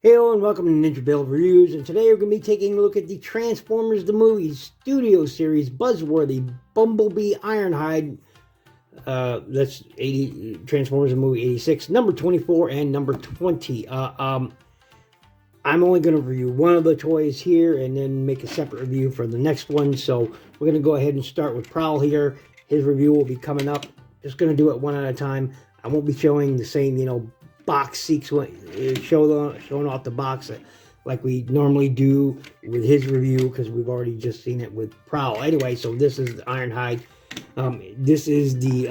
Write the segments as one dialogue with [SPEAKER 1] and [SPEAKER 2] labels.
[SPEAKER 1] Hello and welcome to Ninja Build Reviews, and today we're going to be taking a look at the Transformers the Movie Studio Series Buzzworthy Bumble Bee Ironhide. That's 80 Transformers the Movie 86, number 24 and number 20. I'm only going to review one of the toys here and then make a separate review for the next one. So we're going to go ahead and start with Prowl here. His review will be coming up. Just going to do it one at a time. I won't be showing the same, box sequence, showing off the box like we normally do with his review, because we've already just seen it with Prowl. Anyway, so this is the Ironhide. This is the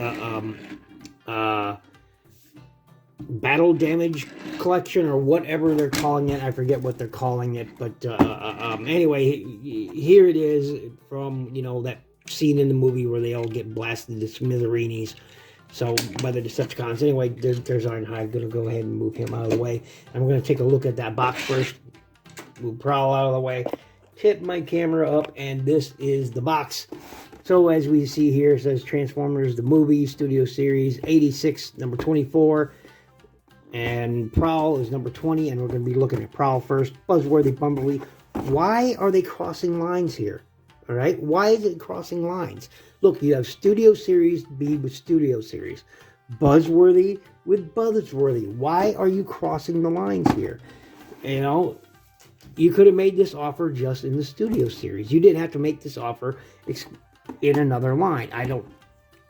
[SPEAKER 1] battle damage collection, or whatever they're calling it. I forget what they're calling it, but anyway, here it is from that scene in the movie where they all get blasted to smithereens. So, by the Decepticons. Anyway, there's Ironhide. I'm going to go ahead and move him out of the way. And we're going to take a look at that box first. Move Prowl out of the way. Tip my camera up, and this is the box. So, as we see here, it says Transformers, the Movie, Studio Series, 86, number 24. And Prowl is number 20, and we're going to be looking at Prowl first. Buzzworthy Bumble Bee. Why are they crossing lines here? All right? Why is it crossing lines? Look, you have Studio Series B with Studio Series. Buzzworthy with Buzzworthy. Why are you crossing the lines here? You could have made this offer just in the Studio Series. You didn't have to make this offer in another line.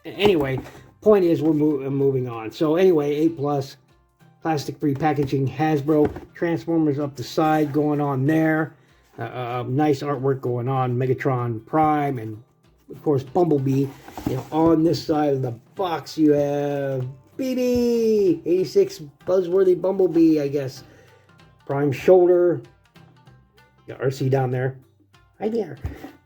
[SPEAKER 1] Anyway, point is we're moving on. So anyway, A+, plastic-free packaging, Hasbro, Transformers up the side going on there. Nice artwork going on, Megatron Prime, and of course Bumblebee. On this side of the box you have BB 86 Buzzworthy Bumblebee, I guess. Prime shoulder. Got RC down there. Right there.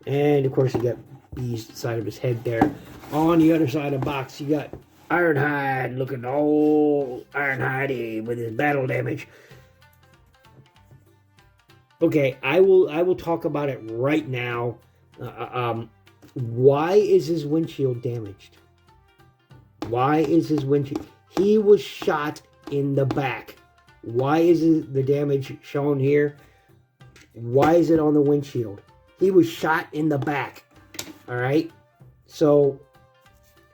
[SPEAKER 1] And of course you got B's side of his head there. On the other side of the box you got Ironhide, looking old Ironhide with his battle damage. Okay, I will talk about it right now. Why is his windshield damaged? Why is his windshield? He was shot in the back. Why is the damage shown here? Why is it on the windshield? He was shot in the back. All right. So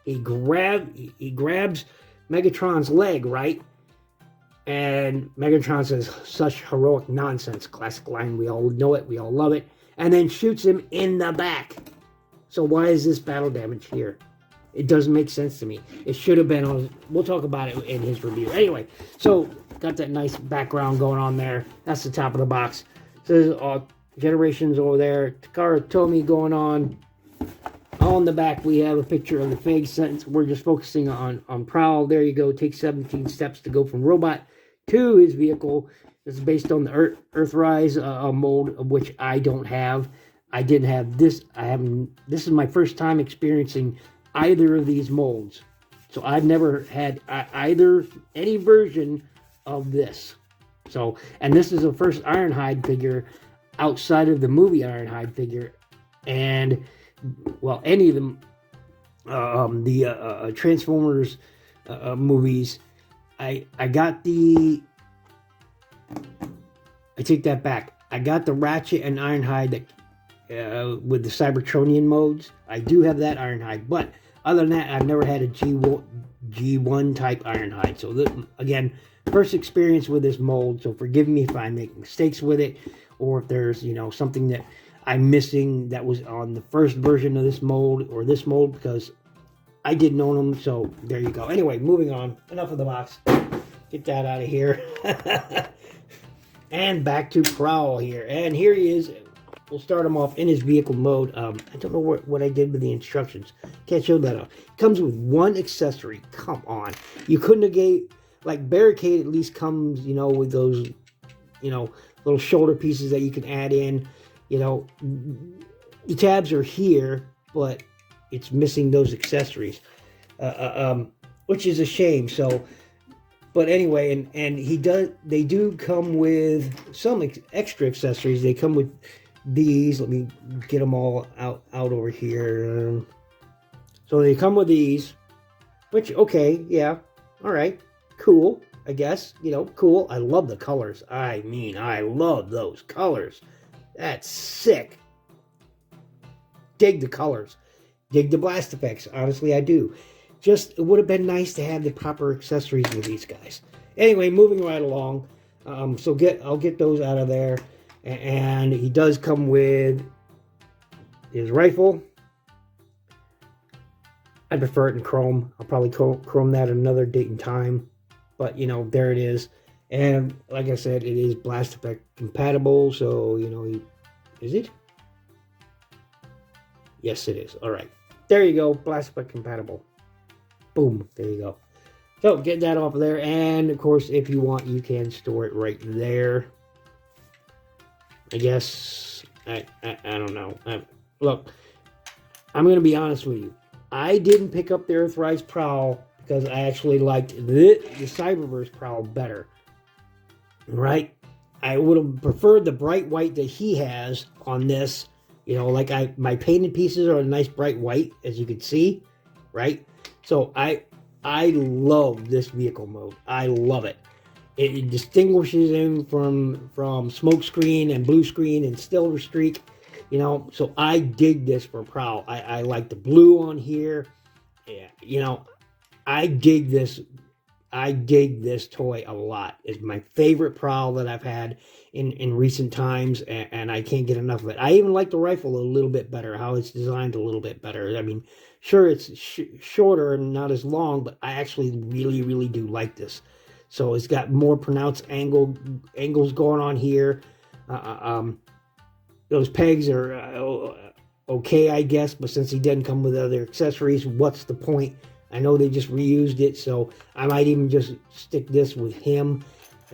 [SPEAKER 1] he grabs Megatron's leg, right? And Megatron says, "Such heroic nonsense." Classic line. We all know it. We all love it. And then shoots him in the back. So why is this battle damage here? It doesn't make sense to me. It should have been on. We'll talk about it in his review. Anyway, so got that nice background going on there. That's the top of the box. Says Generations over there. Takara Tomy going on. On the back, we have a picture of the Fig sentence. We're just focusing on Prowl. There you go. Take 17 steps to go from robot to his vehicle. This is based on the Earthrise mold, of which I don't have. I didn't have this. This is my first time experiencing either of these molds. So I've never had any version of this. So, and this is the first Ironhide figure outside of the movie Ironhide figure. And well, any of them, the Transformers movies, I take that back. I got the Ratchet and Ironhide that with the Cybertronian modes. I do have that Ironhide, but other than that, I've never had a G1 type Ironhide. So this, again, first experience with this mold. So forgive me if I make mistakes with it, or if there's something that I'm missing that was on the first version of this mold, or this mold, because I didn't own them. So there you go. Anyway, moving on. Enough of the box. Get that out of here. And back to Prowl here. And here he is. We'll start him off in his vehicle mode. I don't know what I did with the instructions. Can't show that off. Comes with one accessory. Come on. You couldn't have gave... Like, Barricade at least comes, with those, little shoulder pieces that you can add in. The tabs are here, but it's missing those accessories, which is a shame. So, but anyway, and they do come with some extra accessories. They come with these. Let me get them all out over here. So they come with these, which, okay, yeah, all right, cool. I guess. You know, cool. I love the colors. I mean, I love those colors. That's sick. Dig the colors. Dig the blast effects. Honestly, I do. Just, it would have been nice to have the proper accessories with these guys. Anyway, moving right along. So I'll get those out of there. And he does come with his rifle. I prefer it in chrome. I'll probably chrome that at another date and time. But, you know, there it is. And like I said, it is blast effect compatible. So, you know, is it? Yes, it is. All right. There you go. Blast effect compatible. Boom. There you go. So, get that off of there. And, of course, if you want, you can store it right there. I guess. I don't know. Look, I'm going to be honest with you. I didn't pick up the Earthrise Prowl because I actually liked the Cyberverse Prowl better. Right? I would have preferred the bright white that he has on this. You know, like my painted pieces are a nice bright white, as you can see. Right? So I love this vehicle mode. I love it. It distinguishes him from smokescreen and blue screen and silver streak. You know, so I dig this for Prowl. I like the blue on here. Yeah, you know, I dig this. I dig this toy a lot. It's my favorite Prowl that I've had in recent times, and I can't get enough of it. I even like the rifle a little bit better, how it's designed a little bit better. I mean, sure, it's shorter and not as long, but I actually really, really do like this. So it's got more pronounced angles going on here. Those pegs are okay, I guess, but since he didn't come with other accessories, what's the point? I know they just reused it, so I might even just stick this with him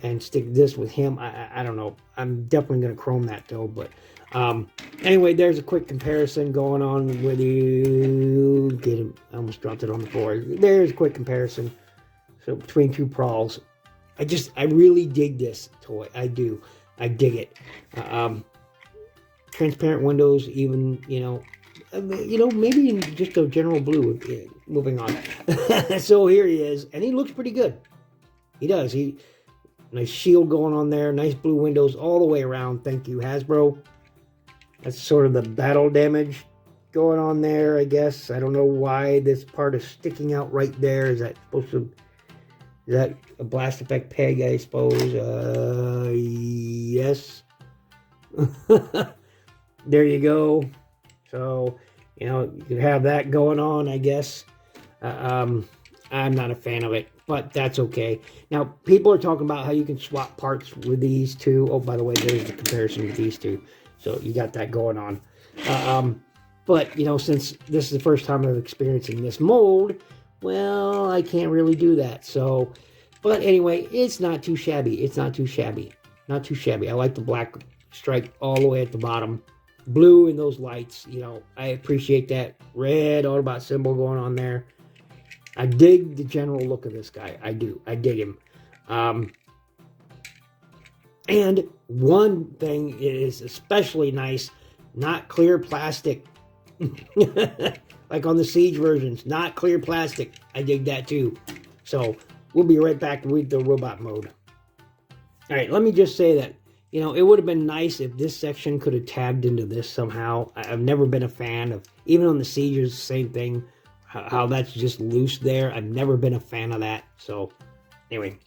[SPEAKER 1] and stick this with him. I don't know. I'm definitely going to chrome that, though. But anyway, there's a quick comparison going on with you. Get him. I almost dropped it on the floor. There's a quick comparison. So between two Prawls. I really dig this toy. I do. I dig it. Transparent windows, even, you know, maybe in just a general blue. Moving on. So here he is, and he looks pretty good. He does. Nice shield going on there. Nice blue windows all the way around. Thank you, Hasbro. That's sort of the battle damage going on there, I guess. I don't know why this part is sticking out right there. Is that supposed to... Is that a blast effect peg, I suppose? Yes. There you go. So, you know, you can have that going on, I guess. I'm not a fan of it, but that's okay. Now, people are talking about how you can swap parts with these two. Oh, by the way, there's the comparison with these two. So you got that going on. But, you know, since this is the first time I'm experiencing this mold, well, I can't really do that. So, but anyway, it's not too shabby. It's not too shabby. Not too shabby. I like the black stripe all the way at the bottom. Blue in those lights, you know, I appreciate that. Red Autobot symbol going on there. I dig the general look of this guy. I do. I dig him. And one thing is especially nice, not clear plastic. Like on the Siege versions, not clear plastic. I dig that too. So we'll be right back with the robot mode. All right, let me just say that, you know, it would have been nice if this section could have tabbed into this somehow. I've never been a fan of, even on the Sieges, same thing. How that's just loose there. I've never been a fan of that. So, anyway.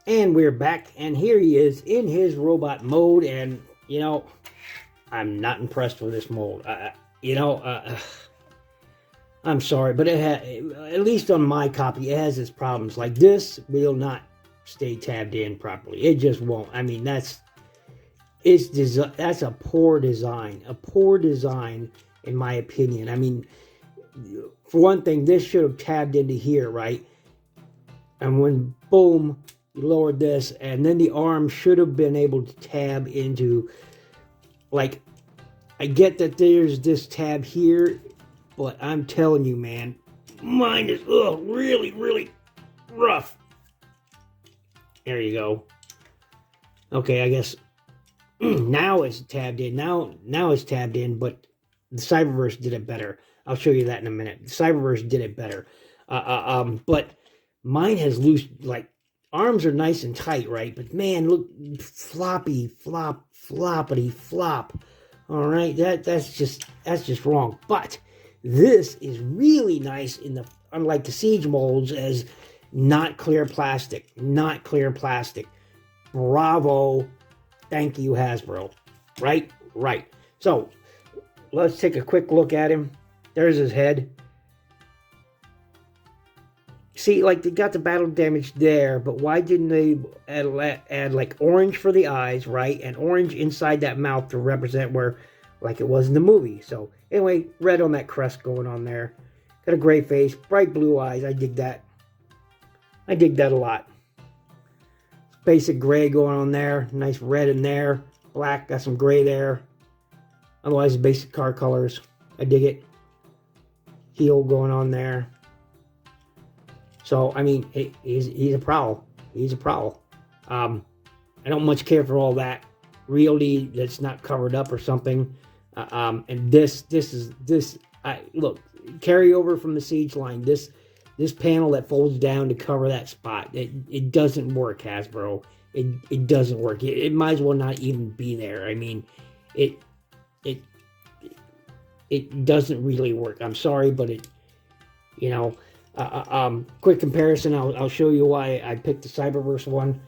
[SPEAKER 1] And we're back. And here he is in his robot mode. And, you know, I'm not impressed with this mold. I'm sorry. But at least on my copy, it has its problems. Like this will not stay tabbed in properly. It just won't. I mean, that's a poor design. A poor design, in my opinion. I mean, for one thing, this should have tabbed into here, right? And when, boom, you lowered this, and then the arm should have been able to tab into, like, I get that there's this tab here, but I'm telling you, man, mine is, really, really rough. There you go. Okay, I guess now it's tabbed in. Now it's tabbed in, but the Cyberverse did it better. I'll show you that in a minute. The Cyberverse did it better. But mine has loose, like, arms are nice and tight, right? But man, look, floppity flop. All right, that's just wrong. But this is really nice in the, unlike the Siege molds, as not clear plastic. Bravo. Thank you, Hasbro. Right. So let's take a quick look at him. There's his head. See, like, they got the battle damage there, but why didn't they add like orange for the eyes, right? And orange inside that mouth to represent where, like it was in the movie. So anyway, red on that crest going on there. Got a gray face, bright blue eyes. I dig that. I dig that a lot. Basic gray going on there. Nice red in there. Black, got some gray there. Otherwise, basic car colors. I dig it. Heel going on there. So, I mean, he's a prowl. He's a prowl. I don't much care for all that realty that's not covered up or something. And this look, carryover from the Siege line. This panel that folds down to cover that spot. It doesn't work, Hasbro. It doesn't work. It might as well not even be there. I mean, it doesn't really work. I'm sorry, but it, you know. Quick comparison, I'll show you why I picked the Cyberverse one,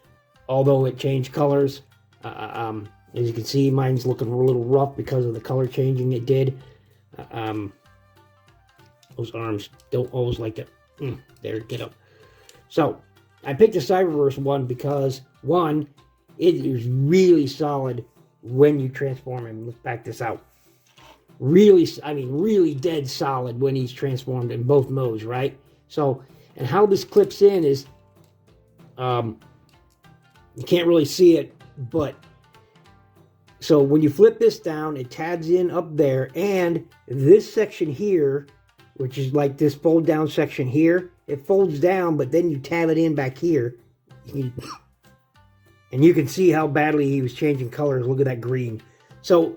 [SPEAKER 1] although it changed colors. As you can see, mine's looking a little rough because of the color changing it did. Those arms don't always like that. There, get up. So, I picked the Cyberverse one because, one, it is really solid when you transform him. Let's back this out. Really dead solid when he's transformed in both modes, right? So, and how this clips in is, you can't really see it, but, so when you flip this down, it tabs in up there, and this section here, which is like this fold down section here, it folds down, but then you tab it in back here, and you can see how badly he was changing colors. Look at that green. So,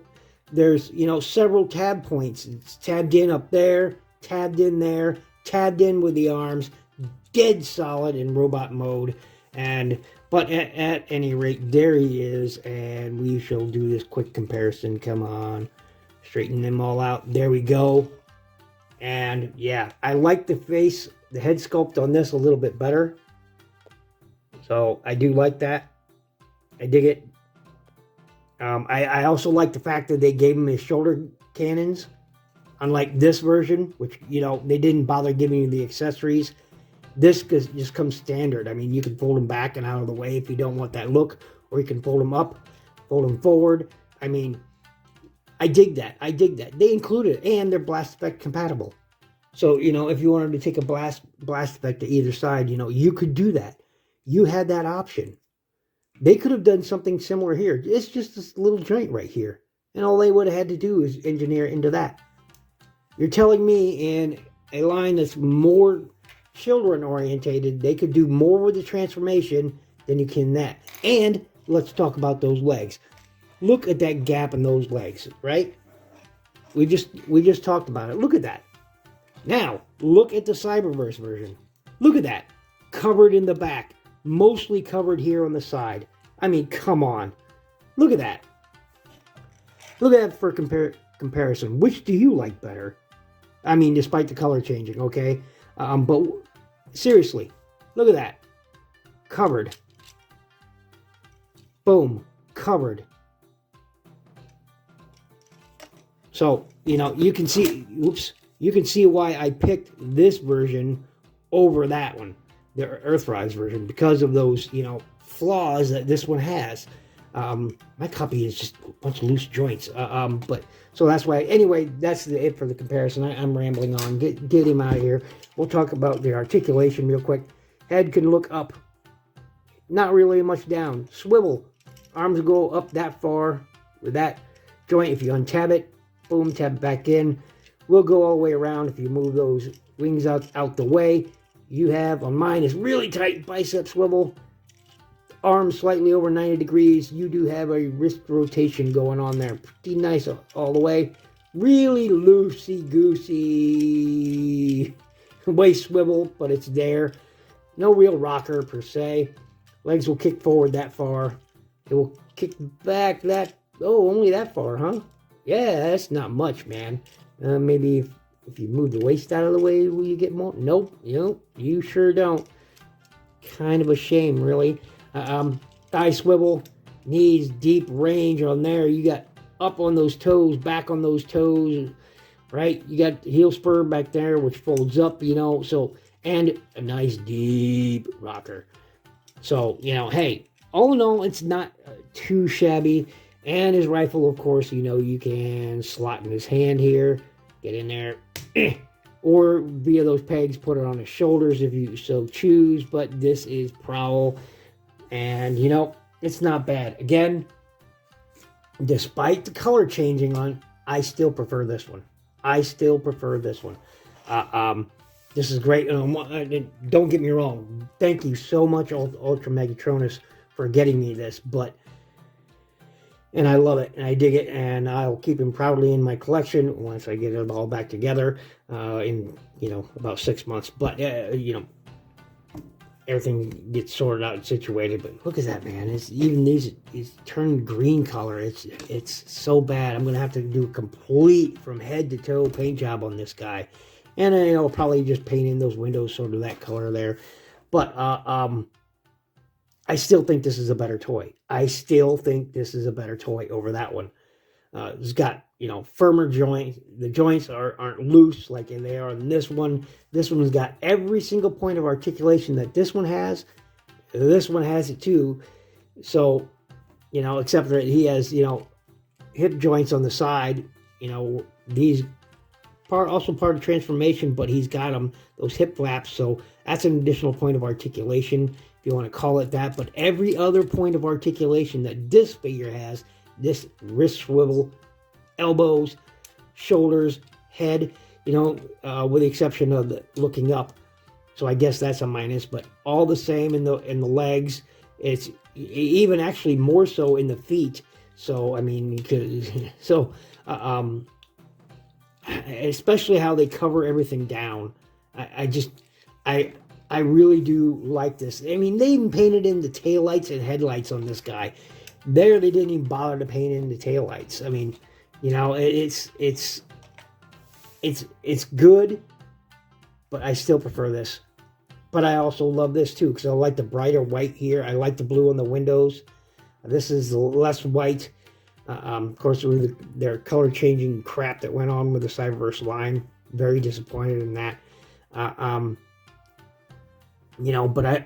[SPEAKER 1] there's, several tab points. It's tabbed in up there, tabbed in there, tabbed in with the arms, dead solid in robot mode. But at any rate, there he is, and we shall do this quick comparison. Come on, straighten them all out. There we go. And yeah, I like the face, the head sculpt on this a little bit better. So I do like that. I dig it. I also like the fact that they gave him his shoulder cannons. Unlike this version, which, they didn't bother giving you the accessories. This just comes standard. I mean, you can fold them back and out of the way if you don't want that look. Or you can fold them up, fold them forward. I mean, I dig that. They include it, and they're blast effect compatible. So, if you wanted to take a blast effect to either side, you could do that. You had that option. They could have done something similar here. It's just this little joint right here. And all they would have had to do is engineer into that. You're telling me in a line that's more children orientated, they could do more with the transformation than you can that. And let's talk about those legs. Look at that gap in those legs, right? We just talked about it. Look at that. Now, look at the Cyberverse version. Look at that. Covered in the back. Mostly covered here on the side. I mean, come on. Look at that. Look at that for comparison. Which do you like better? I mean, despite the color changing, okay? But seriously, look at that. Covered. Boom. Covered. So, you can see, you can see why I picked this version over that one, the Earthrise version, because of those, flaws that this one has. My copy is just a bunch of loose joints. But so that's why. Anyway, that's it for the comparison. I'm rambling on. Get him out of here. We'll talk about the articulation real quick. Head can look up. Not really much down. Swivel. Arms go up that far with that joint. If you untab it, boom, tab it back in. We'll go all the way around. If you move those wings out the way, you have, on mine, is really tight bicep swivel. Arms slightly over 90 degrees. You do have a wrist rotation going on there. Pretty nice all the way. Really loosey-goosey waist swivel, but it's there. No real rocker per se. Legs will kick forward that far. It will kick back that, oh, only that far, huh? Yeah, that's not much, man. Maybe if you move the waist out of the way, will you get more? Nope, you sure don't. Kind of a shame, really. Thigh swivel, knees, deep range on there. You got up on those toes, back on those toes, right? You got the heel spur back there, which folds up, so, and a nice deep rocker. So, hey, all in all, it's not too shabby. And his rifle, of course, you can slot in his hand here, get in there, or via those pegs, put it on his shoulders if you so choose. But this is Prowl, and it's not bad. Again, despite the color changing on, I still prefer this one. This is great. Don't get me wrong. Thank you so much, Ultra Megatronus, for getting me this. And I love it, and I dig it, and I'll keep him proudly in my collection once I get it all back together in, about 6 months. But, everything gets sorted out and situated. But look at that, man. It's turned green color. It's so bad. I'm going to have to do a complete from head to toe paint job on this guy. And then I'll probably just paint in those windows sort of that color there. But I still think this is a better toy. Over that one. It's got, firmer joints. The joints aren't loose like they are in this one. This one's got every single point of articulation that this one has. This one has it too. So, except that he has, hip joints on the side. These also part of transformation, but he's got those hip flaps. So that's an additional point of articulation, if you want to call it that. But every other point of articulation that this figure has, this wrist swivel, elbows, shoulders, head, with the exception of the looking up. So I guess that's a minus, but all the same in the legs. It's even actually more so in the feet. So, especially how they cover everything down. I really do like this. They even painted in the taillights and headlights on this guy. There, they didn't even bother to paint in the taillights. It's good, but I still prefer this. But I also love this too, because I like the brighter white here. I like the blue on the windows. This is less white. Of course, with their color changing crap that went on with the Cyberverse line. Very disappointed in that. But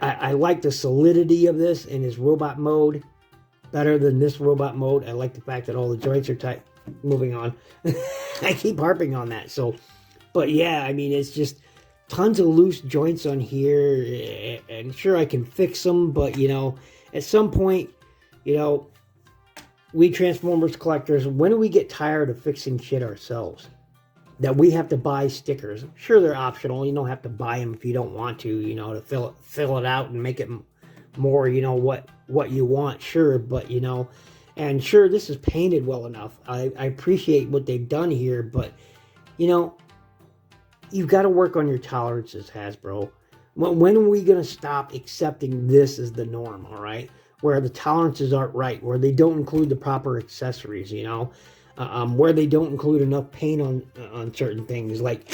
[SPEAKER 1] I like the solidity of this in his robot mode better than this robot mode. I like the fact that all the joints are tight. Moving on. I keep harping on that. So, but yeah, it's just tons of loose joints on here. And sure, I can fix them, but, at some point, we Transformers collectors, when do we get tired of fixing shit ourselves? That we have to buy stickers. Sure, they're optional. You don't have to buy them if you don't want to, to fill it out and make it more, what you want. Sure, but, and sure, this is painted well enough. I appreciate what they've done here, but, you've got to work on your tolerances, Hasbro. When are we going to stop accepting this as the norm, all right? Where the tolerances aren't right, where they don't include the proper accessories, where they don't include enough paint on certain things, like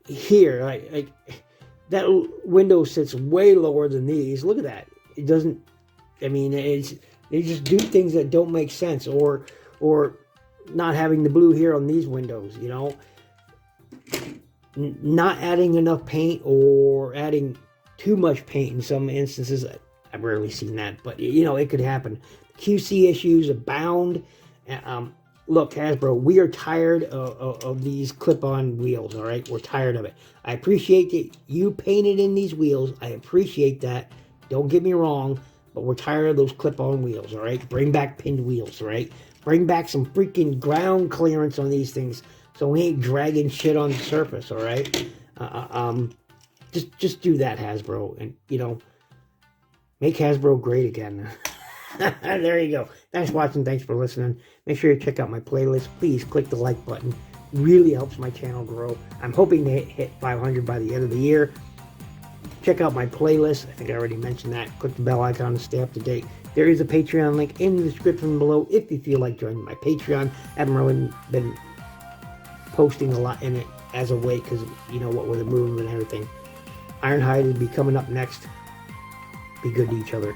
[SPEAKER 1] here, like that window sits way lower than these. Look at that. It doesn't. They just do things that don't make sense, or not having the blue here on these windows, not adding enough paint or adding too much paint in some instances. I've rarely seen that, but it could happen. QC issues abound. Look, Hasbro, we are tired of these clip-on wheels, all right? We're tired of it. I appreciate that you painted in these wheels. I appreciate that. Don't get me wrong, but we're tired of those clip-on wheels, all right? Bring back pinned wheels, all right? Bring back some freaking ground clearance on these things so we ain't dragging shit on the surface, all right? Just do that, Hasbro, and, make Hasbro great again. There you go. Thanks for watching. Thanks for listening. Make sure you check out my playlist. Please click the like button. Really helps my channel grow. I'm hoping to hit 500 by the end of the year. Check out my playlist. I think I already mentioned that. Click the bell icon to stay up to date. There is a Patreon link in the description below if you feel like joining my Patreon. I haven't really been posting a lot in it as of late because, you know, what with the move and everything. Ironhide will be coming up next. Be good to each other.